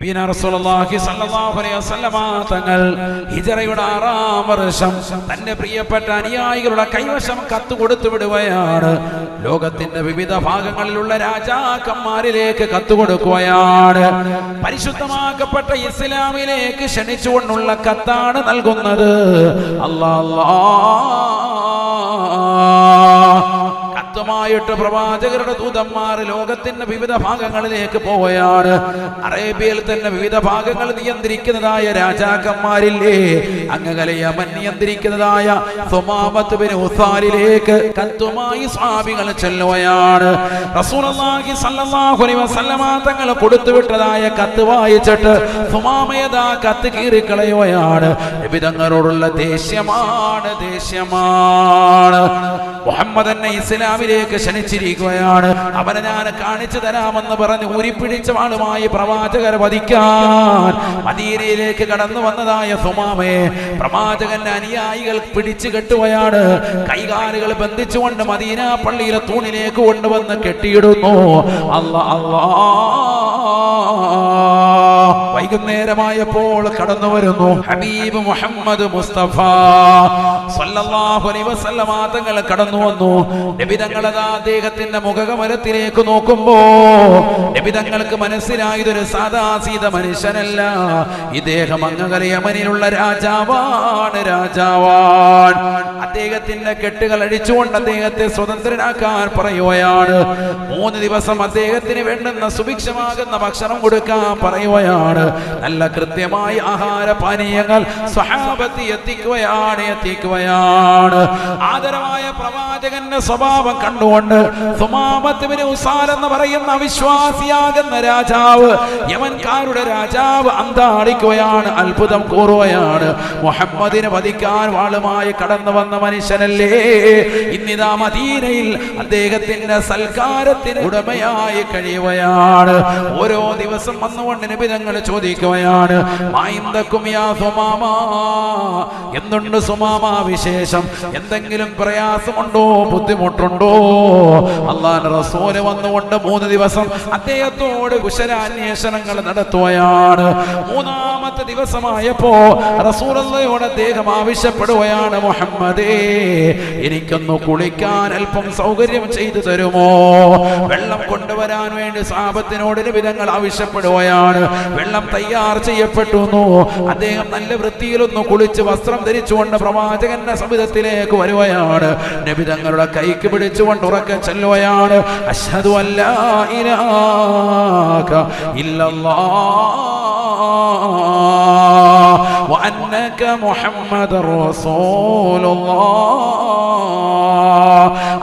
റസൂലുള്ളാഹി സ്വല്ലല്ലാഹു അലൈഹി വസല്ലമ തങ്ങൾ ഹിജ്റയുടെ 6-ാം വർഷം തന്റെ പ്രിയപ്പെട്ട അനുയായികളുടെ കൈവശം കത്ത് കൊടുത്തു വിടുകയാണ്. ലോകത്തിന്റെ വിവിധ ഭാഗങ്ങളിലുള്ള രാജാക്കന്മാരിലേക്ക് കത്ത് കൊടുക്കുകയാണ്. പരിശുദ്ധമാക്കപ്പെട്ട ഇസ്ലാമിലേക്ക് ക്ഷണിച്ചുകൊണ്ടുള്ള കത്താണ് നൽകുന്നത്. കത്തുമായിട്ട് പ്രവാചകരുടെ ദൂതന്മാർ ലോകത്തിന്റെ വിവിധ ഭാഗങ്ങളിലേക്ക് പോവുകയാണ്. അറേബ്യയിൽ തന്നെ വിവിധ ഭാഗങ്ങൾ നിയന്ത്രിക്കുന്നതായ രാജാക്കന്മാരില്ലേ, അങ്ങനെ യമൻ നിയന്ത്രിക്കുന്നതായ സുമാമത്ത് ബിൻ ഉസാലിലേക്ക് കത്തുമായി സ്വഹാബികൾ ചെല്ലുകയാണ്. റസൂലുള്ളാഹി സ്വല്ലല്ലാഹു അലൈഹി വസല്ലമ തങ്ങൾ കൊടുത്തുവിട്ടതായ കത്ത് വായിച്ചിട്ട് സുമാമയദാ കത്ത് കീറിക്കളയുകയാണ്. നബി തങ്ങളോടുള്ള ദേഷ്യമാണ്. മുഹമ്മദ് എന്നെ ഇസ്ലാമിലേക്ക് ക്ഷണിച്ചിരിക്കുകയാണ്, അവനെ ഞാൻ കാണിച്ചു തരാമെന്ന് പറഞ്ഞ് ഊരിപ്പിടിച്ച ആളുമായി പ്രവാചകരെ വധിക്കാൻ മദീനയിലേക്ക് കടന്നു വന്നതായ സുമാമയെ പ്രവാചകന്റെ അനുയായികൾ പിടിച്ചു കെട്ടുകയാണ്. കൈകാലുകൾ ബന്ധിച്ചുകൊണ്ട് മദീന പള്ളിയിലെ തൂണിലേക്ക് കൊണ്ടുവന്ന് കെട്ടിയിടുന്നു. വൈകുന്നേരമായപ്പോൾ കടന്നു വരുന്നു ഹബീബ് മുഹമ്മദ് മുസ്തഫ സല്ലല്ലാഹു അലൈഹി വസല്ലമ തങ്ങൾ കടന്നു വന്നു. നബി തങ്ങൾ അദ്ദേഹത്തിന്റെ മുഖകമലത്തിലേക്ക് നോക്കുമ്പോ നബി തങ്ങൾക്ക് മനസ്സിലായി ഇതൊരു സാധാസീത മനുഷ്യനല്ല, ഇദ്ദേഹം അങ്ങകലെ യമനിലുള്ള രാജാവാണ്. അദ്ദേഹത്തിന്റെ കെട്ടുകൾ അഴിച്ചുകൊണ്ട് അദ്ദേഹത്തെ സ്വതന്ത്രനാക്കാൻ പറയുകയാണ്. 3 ദിവസം അദ്ദേഹത്തിന് വേണ്ടുന്ന സുഭിക്ഷമാകുന്ന ഭക്ഷണം കൊടുക്കാൻ പറയുകയാണ്. നല്ല കൃത്യമായി ആഹാര പാനീയങ്ങൾ സ്വഹാബത്ത് എത്തിക്കുകയാണ്. ആദരവായ പ്രവാചകന്റെ സ്വഭാവം കണ്ടുകൊണ്ട് സുമാമത്ത് ബിൻ ഉസാൽ എന്ന് പറയുന്ന അവിശ്വാസിയാകുന്ന രാജാവ്, യമൻകാരുടെ രാജാവ് അന്താളിക്കുകയാണ്, അത്ഭുതം കൂറുകയാണ്. മുഹമ്മദിനെ വധിക്കാൻ വാളുമായി കടന്നു വന്ന മനുഷ്യനല്ലേ, ഇന്നിതാ മദീനയിൽ അദ്ദേഹത്തിന്റെ സൽക്കാരത്തിന് ഉടമയായി കഴിയുകയാണ്. ഓരോ ദിവസം വന്നുകൊണ്ട് നബി തങ്ങൾ ചോദിക്കുകയാണ്, എന്തുണ്ട് സുമാമ വിശേഷം, എന്തെങ്കിലും പ്രയാസമുണ്ടോ, ബുദ്ധിമുട്ടുണ്ടോ? അല്ലാഹുവിന്റെ റസൂൽ വന്നുകൊണ്ട് 3 ദിവസം അദ്ദേഹത്തോട് കുശലാന്വേഷണങ്ങൾ നടത്തുകയാണ്. 3-ാമത്തെ ദിവസമായപ്പോ റസൂലുള്ളാഹിയോട് അദ്ദേഹം ആവശ്യപ്പെടുകയാണ്, മുഹമ്മദേ, എനിക്കൊന്ന് കുളിക്കാൻ അല്പം സൗകര്യം ചെയ്തു തരുമോ? വെള്ളം കൊണ്ടുവരാൻ വേണ്ടി സ്വഹാബത്തിനോട് നബി തങ്ങൾ ആവശ്യപ്പെടുകയാണ്. വെള്ളം തയ്യാർ ചെയ്യപ്പെട്ടു. അദ്ദേഹം നല്ല വൃത്തിയിലൊന്ന് കുളിച്ച് വസ്ത്രം ധരിച്ചുകൊണ്ട് പ്രവാചകന്റെ സവിധത്തിലേക്ക് വരുകയാണ്. നബി തങ്ങളുടെ കൈക്ക് പിടിച്ചുകൊണ്ട് ഉറക്കെ ചെല്ലുകയാണ്, അശ്ഹദു അല്ലാ ഇലാഹ ഇല്ലല്ലാഹ് വ അന്നക മുഹമ്മദുർ റസൂലുള്ളാഹ്.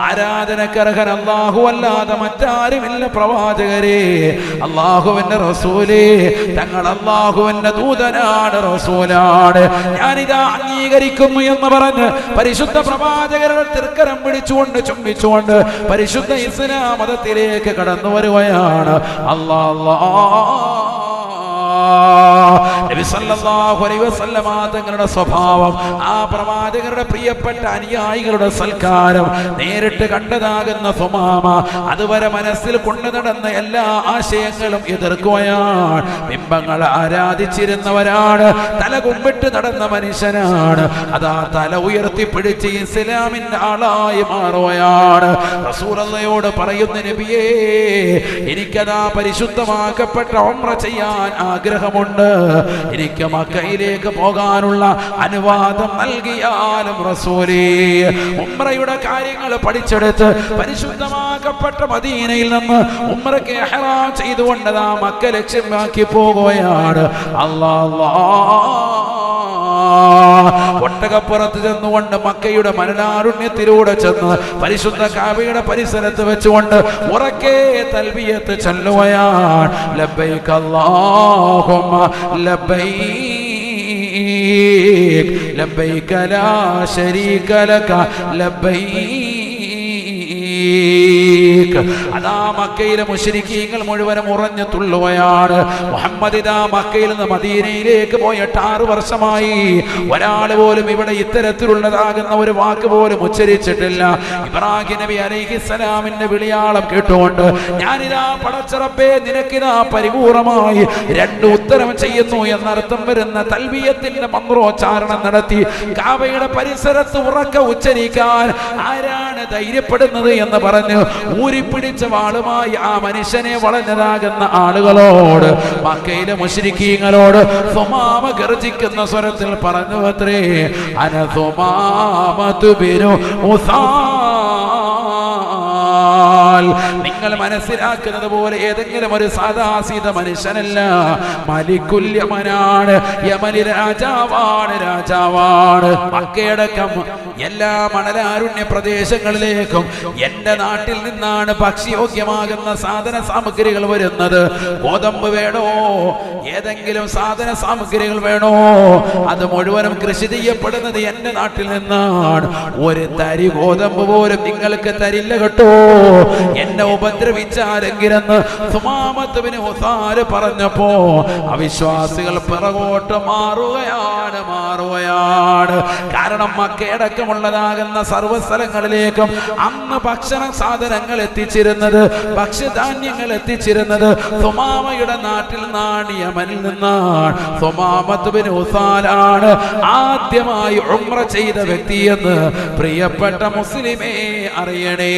ആരാധനക്കർഹൻ അല്ലാഹു അല്ലാതെ മറ്റാരുമില്ല പ്രവാചകരെ, അല്ലാഹുവിന്റെ റസൂലേ, തങ്ങൾ അല്ലാഹുവിന്റെ ദൂതനാണ്, റസൂലാണ്, ഞാനിതാ അംഗീകരിക്കുന്നു എന്ന് പറഞ്ഞ് പരിശുദ്ധ പ്രവാചകരുടെ തൃക്കരം പിടിച്ചുകൊണ്ട് ചുംബിച്ചുകൊണ്ട് പരിശുദ്ധ ഇസ്ലാം മതത്തിലേക്ക് കടന്നു വരുകയാണ്. നബി സല്ലല്ലാഹു അലൈഹി വസല്ലമ തങ്ങളുടെ സ്വഭാവം, ആ പ്രവാചകരുടെ പ്രിയപ്പെട്ട അനുയായികളുടെ സൽക്കാരം നേരിട്ട് കണ്ടതാകുന്ന സുമാമ അതുവരെ മനസ്സിൽ കൊണ്ടു നടന്ന എല്ലാ ആശയങ്ങളും എതിർക്കുകയാണ്. ബിംബങ്ങളെ ആരാധിച്ചിരുന്നവരാണ്, തല കുമ്പിട്ട് നടന്ന മനുഷ്യനാണ്. അതാ തല ഉയർത്തിപ്പിടിച്ച് ഇസ്ലാമിന്റെ ആളായി മാറുകയാണ്. റസൂലുള്ളാഹിയോട് പറയുന്ന, നബിയേ, എനിക്കതാ പരിശുദ്ധമാക്കപ്പെട്ട ഉംറ ചെയ്യാൻ ആഗ്രഹമുണ്ട്, എനിക്ക് മക്കയിലേക്ക് പോകാനുള്ള അനുവാദം നൽകിയാലും റസൂലേ. ഉംറയുടെ കാര്യങ്ങൾ പഠിച്ചെടുത്ത് പരിശുദ്ധമാക്കപ്പെട്ട മദീനയിൽ നിന്ന് ഉംറയ്ക്ക് ഇഹ്റാം ചെയ്തുകൊണ്ട് മക്ക ലക്ഷ്യമാക്കി പോകുകയാണ്. ഒട്ടകപ്പുറത്ത് ചെന്നുകൊണ്ട് മക്കയുടെ മരണാരുണ്യത്തിലൂടെ ചെന്ന് പരിശുദ്ധ കാബയുടെ പരിസരത്ത് വെച്ചുകൊണ്ട് ഉറക്കെ തൽബിയത്ത് ചൊല്ലുകയാണ്. ലബ്ബൈക അല്ലാഹുമ്മ ലബ്ബൈക ലബ്ബൈക ലാ ശരീക ലക ലബ്ബൈക അതാ മക്കയിലെ മുശ്രിക്കീങ്ങൾ മുഴുവനും ഉറഞ്ഞു തുള്ളുകയാണ്. മുഹമ്മദ് ഇതാ മക്കയിൽ നിന്ന് മദീനയിലേക്ക് പോയിട്ട് 6 വർഷമായി. ഒരാൾ പോലും ഇവിടെ ഇത്തരത്തിലുള്ളതാകുന്ന ഒരു വാക്ക് പോലും ഉച്ചരിച്ചിട്ടില്ല. ഇബ്രാഹിം നബി അലൈഹിസ്സലാമിന്റെ വിളിയാളം കേട്ടുകൊണ്ട് ഞാനിതാ പടച്ചറബ്ബേ നിനക്കിതാ പരിപൂർണമായി 2 ഉത്തരം ചെയ്യുന്നു എന്നർത്ഥം വരുന്ന തൽബിയത്തിന്റെ മന്ത്രോച്ചാരണം നടത്തി കാബയുടെ പരിസരത്ത് ഉറക്കെ ഉച്ചരിക്കാൻ ആരാണ് ധൈര്യപ്പെടുന്നത് എന്ന് പറഞ്ഞ് ഊരിപ്പിടിച്ച വാളുമായി ആ മനുഷ്യനെ വളഞ്ഞതാകുന്ന ആളുകളോട്, മക്കയിലെ മുശ്രിക്കീങ്ങളോട് സുമാമ ഗർജിക്കുന്ന സ്വരത്തിൽ പറഞ്ഞു അത്രേ, അന സുമാമതു ബിനു ഉസാൽ. നിങ്ങൾ മനസ്സിലാക്കുന്നത് പോലെ ഏതെങ്കിലും ഒരു സാദാസീത മനുഷ്യനല്ല, മലിക്കുൽ യമനാണ്, യമനിലെ രാജാവാണ്. മക്കയടക്കം എല്ലാ മണലാരുണ്യ പ്രദേശങ്ങളിലേക്കും എന്റെ നാട്ടിൽ നിന്നാണ് ഭക്ഷ്യയോഗ്യമാകുന്ന സാധന സാമഗ്രികൾ വരുന്നത്. ഗോതമ്പ് വേണോ, ഏതെങ്കിലും സാധന സാമഗ്രികൾ വേണോ, അത് മുഴുവനും കൃഷി ചെയ്യപ്പെടുന്നത് എന്റെ നാട്ടിൽ നിന്നാണ്. ഒരു തരി ഗോതമ്പ് പോലും നിങ്ങൾക്ക് തരില്ല കേട്ടോ, എന്നെ ഉപദ്രവിച്ചാരെങ്കിലെന്ന് സുമാമത്ത് ബിൻ ഉസാൽ പറഞ്ഞപ്പോ അവിശ്വാസികൾ പിറകോട്ട് മാറുകയാണ്. കാരണം മക്കയടക്കമുള്ളതാകുന്ന സർവ്വസ്ഥലങ്ങളിലേക്കും അന്ന് ഭക്ഷണ സാധനങ്ങൾ എത്തിച്ചിരുന്നത്, ഭക്ഷ്യധാന്യങ്ങൾ എത്തിച്ചിരുന്നത് സുമാമയുടെ നാട്ടിൽ നിന്നാണ്, യമനിൽ നിന്നാണ്. സുമാമത്ത് ബിൻ ഉസാലാണ് ആദ്യമായി ഉംറ ചെയ്ത വ്യക്തിയെന്ന് പ്രിയപ്പെട്ട മുസ്ലിമേ അറിയണേ.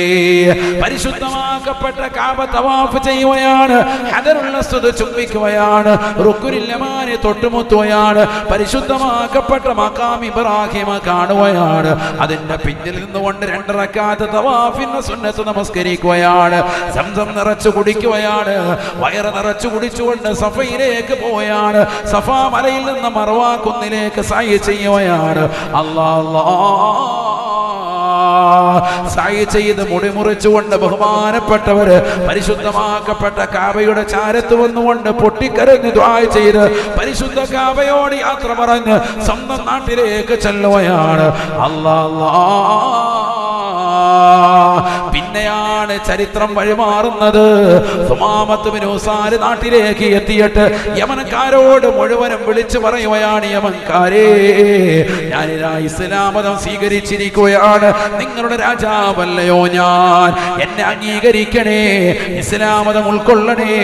പരിശുദ്ധമാക്കപ്പെട്ട കാബ തവാഫ് ചെയ്യുകയാണ്, ഹദറുൽ അസ്വദ് ചുംബിക്കുകയാണ്, റുക്നുൽ യമാനി തൊട്ടുമുത്തുകയാണ്, പരിശുദ്ധമാക്കപ്പെട്ട മഖാം ഇബ്രാഹിം കാണുകയാണ്. അതിന്റെ പിന്നിൽ നിന്നുകൊണ്ട് 2 റക്അത്ത് തവാഫിന്റെ സുന്നത്ത് നമസ്കരിക്കുകയാണ്. സംസം നിറച്ചു കുടിക്കുകയാണ്, വയറ് നിറച്ചു കുടിച്ചുകൊണ്ട് സഫയിലേക്ക് പോവുകയാണ്. സഫാ മലയിൽ നിന്ന് മർവാ കുന്നിലേക്ക് സഅയ് ചെയ്യുകയാണ്. സഅയ് ചെയ്ത് മുടിമുറിച്ചുകൊണ്ട് ബഹുമാനപ്പെട്ടവര് പരിശുദ്ധമാക്കപ്പെട്ട കാബയുടെ ചാരത്ത് വന്നുകൊണ്ട് പൊട്ടിക്കരഞ്ഞ് ദുആ ചെയ്ത് പരിശുദ്ധ കാബയോട് യാത്ര പറഞ്ഞ് സ്വന്തം നാട്ടിലേക്ക് ചെല്ലുകയാണ്. പിന്നെയാണ് ചരിത്രം വഴിമാറുന്നത്. സുമാമത്ത് ബിൻ ഉസാൽ നാട്ടിലേക്ക് എത്തിയിട്ട് യമൻകാരോട് മുഴുവനും വിളിച്ചു പറയുകയാണ്, യമൻകാരേ, ഞാനിതാ ഇസ്ലാം മതം സ്വീകരിച്ചിരിക്കുകയാണ്, നിങ്ങളുടെ രാജാവല്ലയോ ഞാൻ, എന്നെ അംഗീകരിക്കണേ, ഇസ്ലാം മതം ഉൾക്കൊള്ളണേ.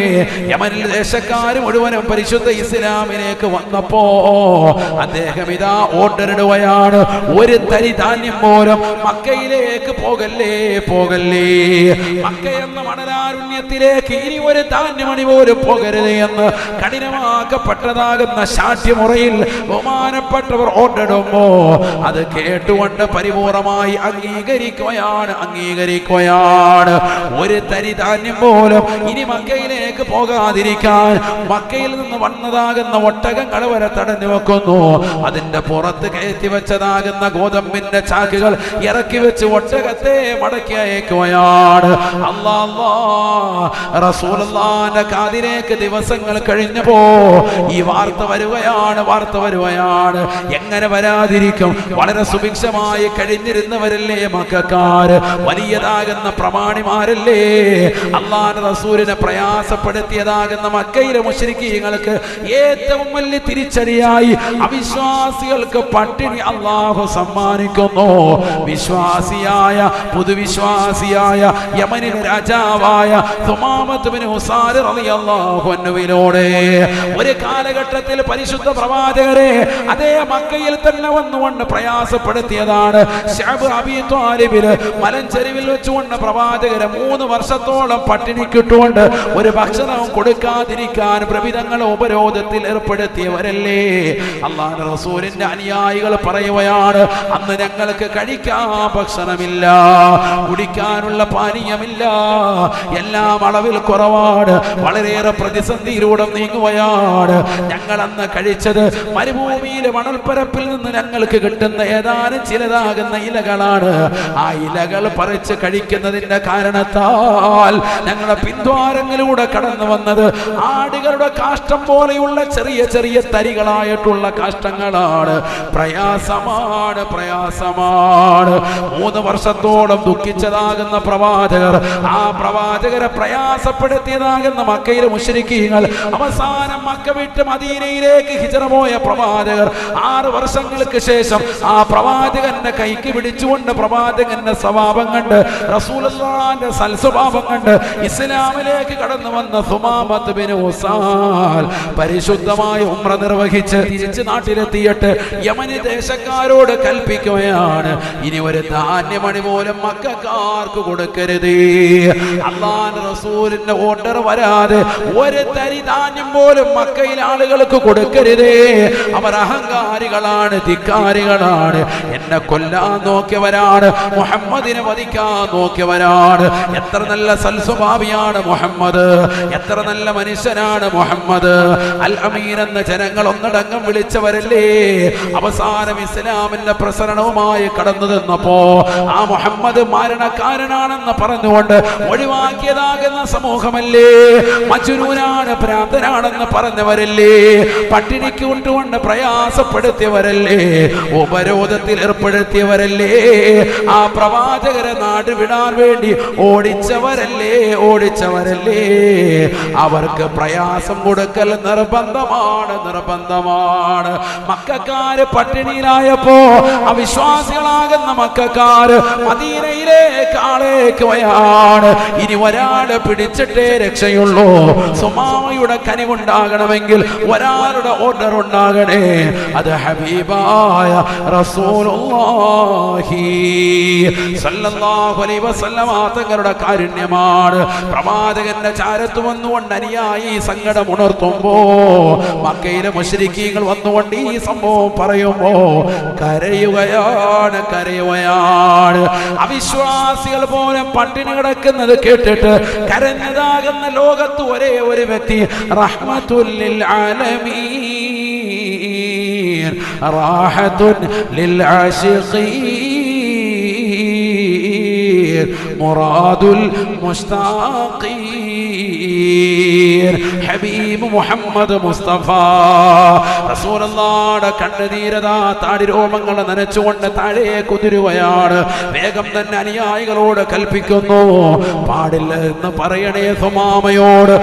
യമനിൽ ദേശക്കാര് മുഴുവനും പരിശുദ്ധ ഇസ്ലാമിലേക്ക് വന്നപ്പോ അദ്ദേഹം ഇതാ ഓർഡർ ഇടുകയാണ്, ഒരു തരി ധാന്യം പോലും മക്കയിലേക്ക് പോകല്ലേ. മക്ക എന്ന മണലാരുണ്യത്തിലേക്ക് ഇനി ഒരു ധാന്യമണി പോലും പോകരുത് എന്ന് കഠിനമാക്കപ്പെട്ടതാകുന്ന ശാഠ്യമുറയിൽ ബഹുമാനപ്പെട്ടവർ ഓർഡറിടുമ്പോ അത് കേട്ടുകൊണ്ട് പരിപൂർണമായി അംഗീകരിക്കുകയാണ്. ഒരു തരി ധാന്യം പോലും ഇനി മക്കയിലേക്ക് പോകാതിരിക്കാൻ മക്കയിൽ നിന്ന് വന്നതാകുന്ന ഒട്ടകങ്ങൾ വരെ തടഞ്ഞു വെക്കുന്നു. അതിന്റെ പുറത്ത് കയറ്റി വെച്ചതാകുന്ന ഗോതമ്പിന്റെ ചാക്കുകൾ ഇറക്കി വെച്ച് ഒട്ടകത്തെ മടക്കി അയക്കുകയാണ്. റസൂലുള്ളാഹിന്റെ കാതിലേക്ക് ദിവസങ്ങൾ കഴിഞ്ഞപ്പോ ഈ വാർത്ത വരുകയാണ്. എങ്ങനെ വരാതിരിക്കും? വളരെ സുഭിക്ഷമായി കഴിഞ്ഞിരുന്നവരല്ലേ മക്കക്കാര്, വലിയതാകുന്ന പ്രമാണിമാരല്ലേ. അല്ലാഹുവിന്റെ റസൂലിനെ പ്രയാസപ്പെടുത്തിയതാകുന്ന മക്കയിലെ മുശ്രിക്കീങ്ങൾക്ക് ഏറ്റവും വലിയ തിരിച്ചടിയായി അവിശ്വാസികൾക്ക് പട്ടിണി അല്ലാഹു സമ്മാനിക്കുന്നു. വിശ്വാസിയായ പുതുവിശ്വാസിയായ യമനിലെ രാജാവായ സുമാമത്ത് ബിൻ ഉസാൽ റളിയല്ലാഹു അൻഹുവിലൂടെ ഒരു കാലഘട്ടത്തിൽ പരിശുദ്ധ പ്രവാചകരെ അതേ മക്കയിൽ തന്നെ വന്നുകൊണ്ട് പ്രയാസപ്പെടുത്തിയതാണ്. ശഅബ് അബീ ത്വാലിബില് മലഞ്ചെരിവിൽ വെച്ചുകൊണ്ട് പ്രവാചകരെ 3 വർഷത്തോളം പട്ടിണിക്കിട്ടുകൊണ്ട് ഒരു ഭക്ഷണവും കൊടുക്കാതിരിക്കാൻ പ്രവിധങ്ങൾ ഉപരോധത്തിൽ ഏർപ്പെടുത്തിയവരല്ലേ. അല്ലാഹുവിന്റെ റസൂലിന്റെ അനുയായികൾ പറയുകയാണ്, അന്ന് ഞങ്ങൾക്ക് കഴിക്കാൻ ഭക്ഷണമില്ല, കുടിക്കാനുള്ള പാനീയമില്ല. എല്ലാം അളവിൽ കുറവാണ്. വളരെയേറെ പ്രതിസന്ധിയിലൂടെ നീങ്ങുകയാണ്. ഞങ്ങൾ അന്ന് കഴിച്ചത് മരുഭൂമിയിലെ മണൽപ്പരപ്പിൽ നിന്ന് ഞങ്ങൾക്ക് കിട്ടുന്ന ഏതാനും ചിലതാകുന്ന ഇലകളാണ്. ആ ഇലകൾ പറിച്ച് കഴിക്കുന്നതിന്റെ കാരണത്താൽ ഞങ്ങളുടെ പിന്ദ്വാരങ്ങളിലൂടെ കടന്നു വന്നത് ആടുകളുടെ കാഷ്ടം പോലെയുള്ള ചെറിയ ചെറിയ തരികളായിട്ടുള്ള കാഷ്ടങ്ങളാണ്. പ്രയാസമാണ്. 3 വർഷത്തോളം ദുഃഖിച്ചതാകുന്ന പ്രവാചകർ, ആ പ്രവാചകരെ പ്രയാസപ്പെടുത്തിയതാകുന്ന മക്കയിലെ മുശ്രിക്കീങ്ങൾ, അവസാനം മക്ക വിട്ട് മദീനയിലേക്ക് ഹിജ്റ പോയ പ്രവാചകർ 6 വർഷങ്ങൾക്ക് ശേഷം ആ പ്രവാചകന്റെ കൈക്ക് പിടിച്ചുകൊണ്ട് പ്രവാചകന്റെ സ്വഭാവം കണ്ട്, റസൂലുള്ളാഹിന്റെ സൽസ്വഭാവം കണ്ട് ഇസ്ലാമിലേക്ക് കടന്നു വന്ന സുമാമത്ത് ബിൻ ഉസാൽ പരിശുദ്ധമായ ഉംറ നിർവഹിച്ച് തിരിച്ച് നാട്ടിലെത്തിയിട്ട് യമനി ദേശക്കാരോട് കൽപ്പിക്കുകയാണ്, ഇനി ഒരു ധാന്യമണി പോലും മക്കക്കാർക്ക് കൊടുക്കരുത്. അല്ലാഹുവിന്റെ റസൂലിന്റെ ഓർഡർ വരാതെ ഒരു തരി ധാന്യം പോലും മക്കയിലെ ആളുകൾക്ക് കൊടുക്കരുതേ. അവർ അഹങ്കാരികളാണ്, ധിക്കാരികളാണ്, എന്നെ കൊല്ലാൻ നോക്കിയവരാണ്, മുഹമ്മദിനെ വധിക്കാൻ നോക്കിയവരാണ്. എത്ര നല്ല സൽസ്വഭാവിയാണ് മുഹമ്മദ്, എത്ര നല്ല മനുഷ്യനാണ് മുഹമ്മദ്. അൽ അമീൻ എന്ന ജനങ്ങൾ ഒന്നടങ്കം വിളിച്ചവരല്ലേ. അവസാനം ഇസ്ലാമിന്റെ പ്രസരണവുമായി കടന്നു തന്നപ്പോ ആ മുഹമ്മദ് മരണക്കാരനാണെന്ന് പറഞ്ഞുകൊണ്ട് ഒഴിവാക്കിയതാകുന്ന സമൂഹമല്ലേ, മജ്നൂനാണ്, ഭ്രാന്തനാണെന്ന് പറഞ്ഞവരല്ലേ, പട്ടിണിക്ക് കൊണ്ടുകൊണ്ട് പ്രയാസപ്പെടുത്തിയവരല്ലേ, ഉപരോധത്തിൽ ഏർപ്പെടുത്തിയവരല്ലേ, ആ പ്രവാചകരെ നാട് വിടാൻ വേണ്ടി ഓടിച്ചവരല്ലേ. അവർക്ക് പ്രയാസം കൊടുക്കൽ നിർബന്ധമാണ്. മക്കക്കാര് പട്ടിണിയിലായപ്പോ അവിശ്വാസികളാകുന്ന മക്കക്കാര് മദീനയിലേക്ക് ആളേക്കുകയാണ്. ഇനി ഒരാള് പിടിച്ചിട്ടേ രക്ഷയുള്ളൂ. സുമാമയുടെ കനിവുണ്ടാകണമെങ്കിൽ ഒരാളുടെ ഓർഡർ ഉണ്ടാകണേ, അത് ഹബീബായ റസൂലുള്ളാഹി സ്വല്ലല്ലാഹു അലൈഹി വസല്ലം തങ്ങളുടെ കാരുണ്യമാണ്. പ്രവാചകന്റെ ചാരത്ത് വന്നുകൊണ്ട് അനുയായി സങ്കടം ഉണർത്തുമ്പോ മക്കയിലെ മുശ്രിക്കീങ്ങൾ വന്നുകൊണ്ട് ഈ സംഭവം പറയുമ്പോ കരയുകയാണ്. അവിശ്വാസികൾ പോലെ പട്ടിണി കിടക്കുന്നത് കേട്ടിട്ട് കരഞ്ഞതാകുന്ന ലോകത്ത് ഒരേ ഒരു വ്യക്തി, റഹ്മത്തുൽ ലിൽ ആലമീൻ, റാഹത്തുൻ ലിൽ ആശിഖീൻ, മുറാദുൽ മുസ്താഖീൻ, ഹബീബ് മുഹമ്മദ് മുസ്തഫ റസൂലുള്ളാഹിയുടെ കണ്ണുനീരതാ താടി രോമങ്ങൾ നനച്ചുകൊണ്ട് താഴെ കുതിരുകയാണ്. വേഗം തന്നെ അനുയായികളോട് കൽപ്പിക്കുന്നു, പാടില്ല എന്ന് പറയണേ സുമാമയോട്,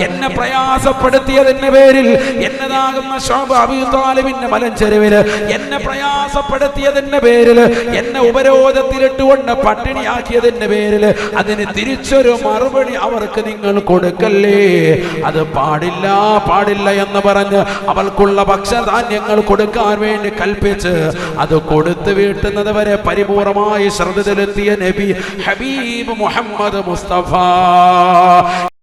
എന്നെ പ്രയാസപ്പെടുത്തിയതിന്റെ പേരിൽ, എന്നതാകുന്ന ശഅബ് അബീ താലിബിന്റെ മലഞ്ചെരുവില് എന്നെ പ്രയാസപ്പെടുത്തിയതിന്റെ പേരിൽ, എന്നെ ഉപരോധത്തിലിട്ടുകൊണ്ട് പട്ടിണിയാക്കിയതിന്റെ പേരിൽ അതിന് തിരിച്ചൊരു മറുപടി അവർക്ക് നിങ്ങൾ കൊടുക്കല്ലേ. അത് പാടില്ല എന്ന് പറഞ്ഞ് അവൾക്കുള്ള ഭക്ഷ്യധാന്യങ്ങൾ കൊടുക്കാൻ വേണ്ടി കൽപ്പിച്ച് അത് കൊടുത്തു വീട്ടുന്നത് വരെ പരിപൂർണമായി ശ്രദ്ധ ചെലുത്തിയ നബി ഹബീബ് മുഹമ്മദ് മുസ്തഫ.